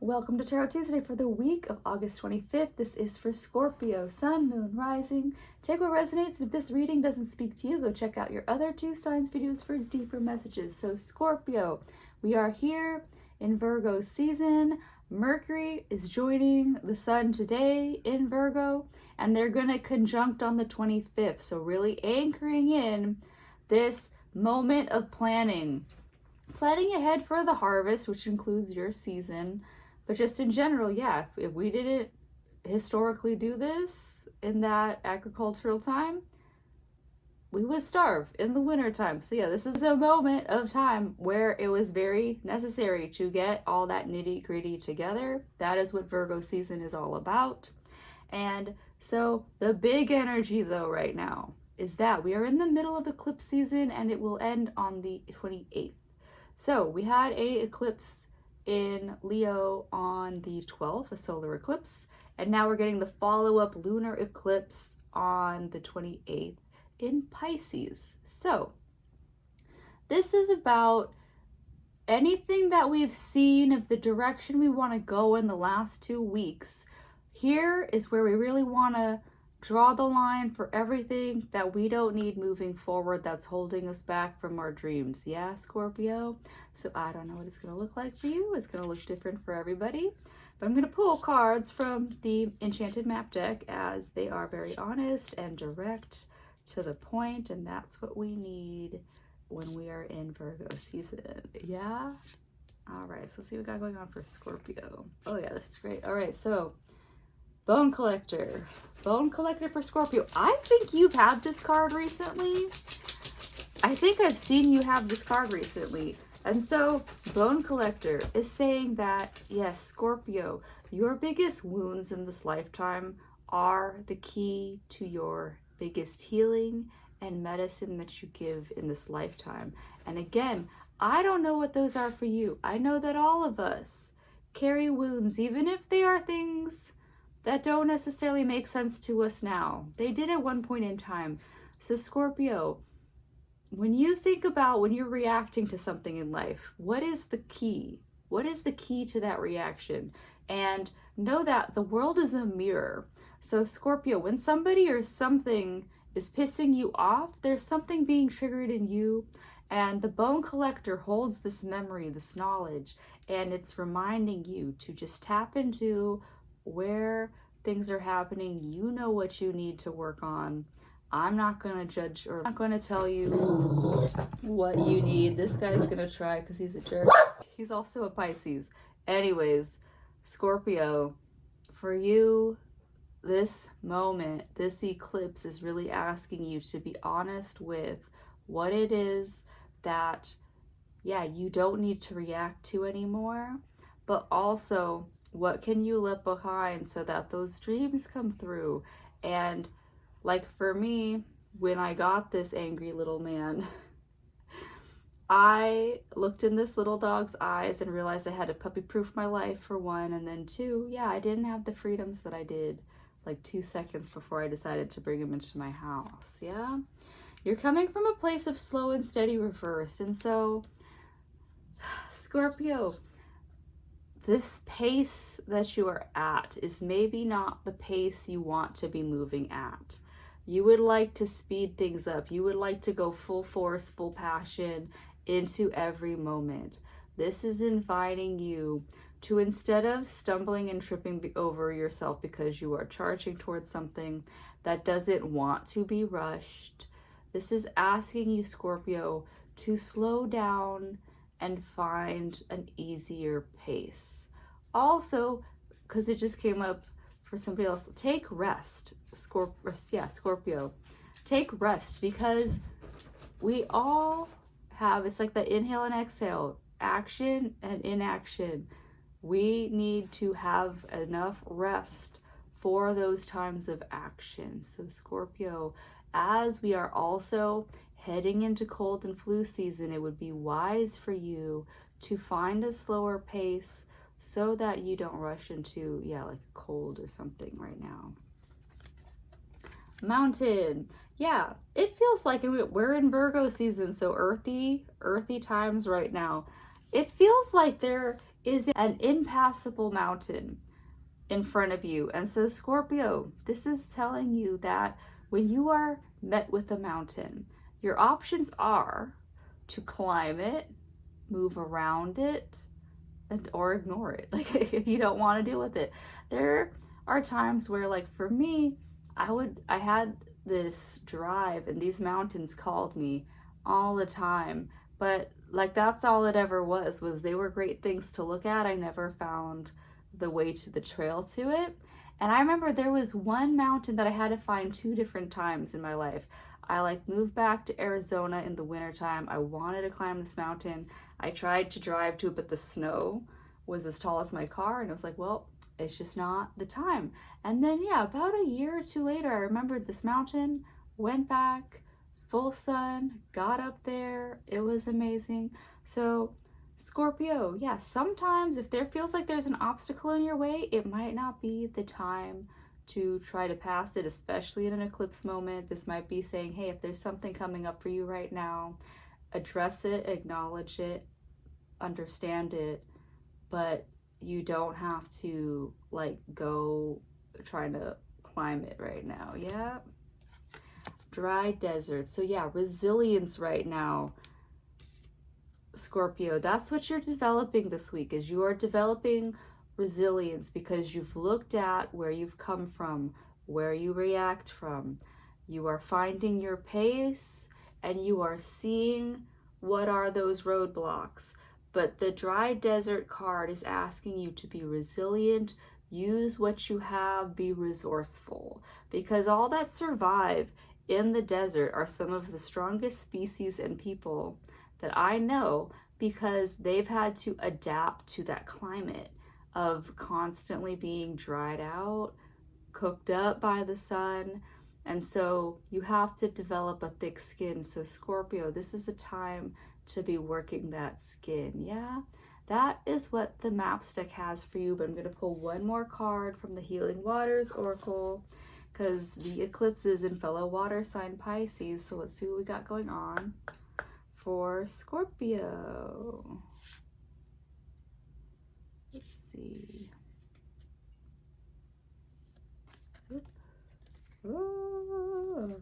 Welcome to Tarot Tuesday for the week of August 25th. This is for Scorpio, Sun, Moon, Rising. Take what resonates. If this reading doesn't speak to you, go check out your other two signs videos for deeper messages. So Scorpio, we are here in Virgo season. Mercury is joining the Sun today in Virgo, and they're going to conjunct on the 25th. So really anchoring in this moment of planning ahead for the harvest, which includes your season. But just in general, yeah, if we didn't historically do this in that agricultural time, we would starve in the winter time. So yeah, this is a moment of time where it was very necessary to get all that nitty gritty together. That is what Virgo season is all about. And so the big energy though right now is that we are in the middle of eclipse season and it will end on the 28th. So we had a eclipse in Leo on the 12th, a solar eclipse, and now we're getting the follow-up lunar eclipse on the 28th in Pisces. So this is about anything that we've seen of the direction we want to go in the last 2 weeks. Here is where we really want to draw the line for everything that we don't need moving forward that's holding us back from our dreams. Yeah, Scorpio? So I don't know what it's going to look like for you. It's going to look different for everybody. But I'm going to pull cards from the Enchanted Map Deck as they are very honest and direct to the point. And that's what we need when we are in Virgo season. Yeah? All right, so let's see what we got going on for Scorpio. Oh yeah, this is great. All right, so Bone Collector. Bone Collector for Scorpio. I think you've had this card recently. I think I've seen you have this card recently. And so Bone Collector is saying that, yes, Scorpio, your biggest wounds in this lifetime are the key to your biggest healing and medicine that you give in this lifetime. And again, I don't know what those are for you. I know that all of us carry wounds, even if they are things that don't necessarily make sense to us now. They did at one point in time. So Scorpio, when you think about when you're reacting to something in life, what is the key? What is the key to that reaction? And know that the world is a mirror. So Scorpio, when somebody or something is pissing you off, there's something being triggered in you. And the Bone Collector holds this memory, this knowledge, and it's reminding you to just tap into where things are happening. You know what you need to work on. I'm not going to judge or I'm not going to tell you what you need. This guy's going to try because he's a jerk. He's also a Pisces. Anyways, Scorpio, for you, this moment, this eclipse is really asking you to be honest with what it is that, yeah, you don't need to react to anymore, but also what can you leave behind so that those dreams come through. And like for me, when I got this angry little man, I looked in this little dog's eyes and realized I had to puppy-proof my life for one, and then two, yeah, I didn't have the freedoms that I did like 2 seconds before I decided to bring him into my house. Yeah, you're coming from a place of slow and steady reversed. And so Scorpio, this pace that you are at is maybe not the pace you want to be moving at. You would like to speed things up. You would like to go full force, full passion into every moment. This is inviting you to, instead of stumbling and tripping over yourself because you are charging towards something that doesn't want to be rushed, this is asking you, Scorpio, to slow down and find an easier pace. Also, because it just came up for somebody else, take rest. Scorpio, take rest, because we all have, it's like the inhale and exhale, action and inaction. We need to have enough rest for those times of action. So Scorpio, as we are also heading into cold and flu season, it would be wise for you to find a slower pace so that you don't rush into, like a cold or something right now. Mountain. Yeah, it feels like we're in Virgo season, so earthy times right now. It feels like there is an impassable mountain in front of you. And so Scorpio, this is telling you that when you are met with a mountain, your options are to climb it, move around it, or ignore it. Like if you don't want to deal with it. There are times where, like for me, I had this drive and these mountains called me all the time, but like that's all it ever was they were great things to look at. I never found the way to the trail to it. And I remember there was one mountain that I had to find 2 different times in my life. I like moved back to Arizona in the wintertime. I wanted to climb this mountain. I tried to drive to it, but the snow was as tall as my car. And I was like, well, it's just not the time. And then, yeah, about a year or 2 later, I remembered this mountain, went back, full sun, got up there. It was amazing. So Scorpio, yeah, sometimes if there feels like there's an obstacle in your way, it might not be the time to try to pass it, especially in an eclipse moment. This might be saying, hey, if there's something coming up for you right now, address it, acknowledge it, understand it, but you don't have to like go trying to climb it right now. Yeah. Dry desert. So yeah, resilience right now, Scorpio. That's what you're developing this week, is you are developing resilience because you've looked at where you've come from, where you react from. You are finding your pace and you are seeing what are those roadblocks. But the dry desert card is asking you to be resilient, use what you have, be resourceful, because all that survive in the desert are some of the strongest species and people that I know, because they've had to adapt to that climate of constantly being dried out, cooked up by the sun. And so you have to develop a thick skin. So Scorpio, this is a time to be working that skin. Yeah, that is what the Maps deck has for you. But I'm going to pull one more card from the Healing Waters Oracle, because the eclipse is in fellow water sign Pisces. So let's see what we got going on for Scorpio. Let's see. Oh.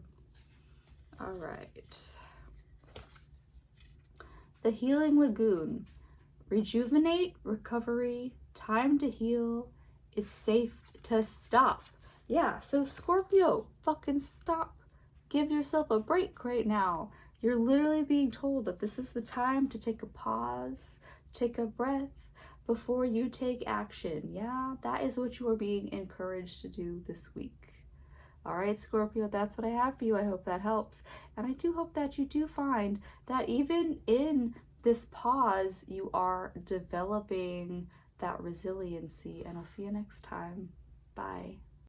All right. The Healing Lagoon. Rejuvenate, recovery, time to heal. It's safe to stop. Yeah, so Scorpio, fucking stop. Give yourself a break right now. You're literally being told that this is the time to take a pause, take a breath before you take action. Yeah, that is what you are being encouraged to do this week. All right, Scorpio, that's what I have for you. I hope that helps. And I do hope that you do find that even in this pause, you are developing that resiliency. And I'll see you next time. Bye.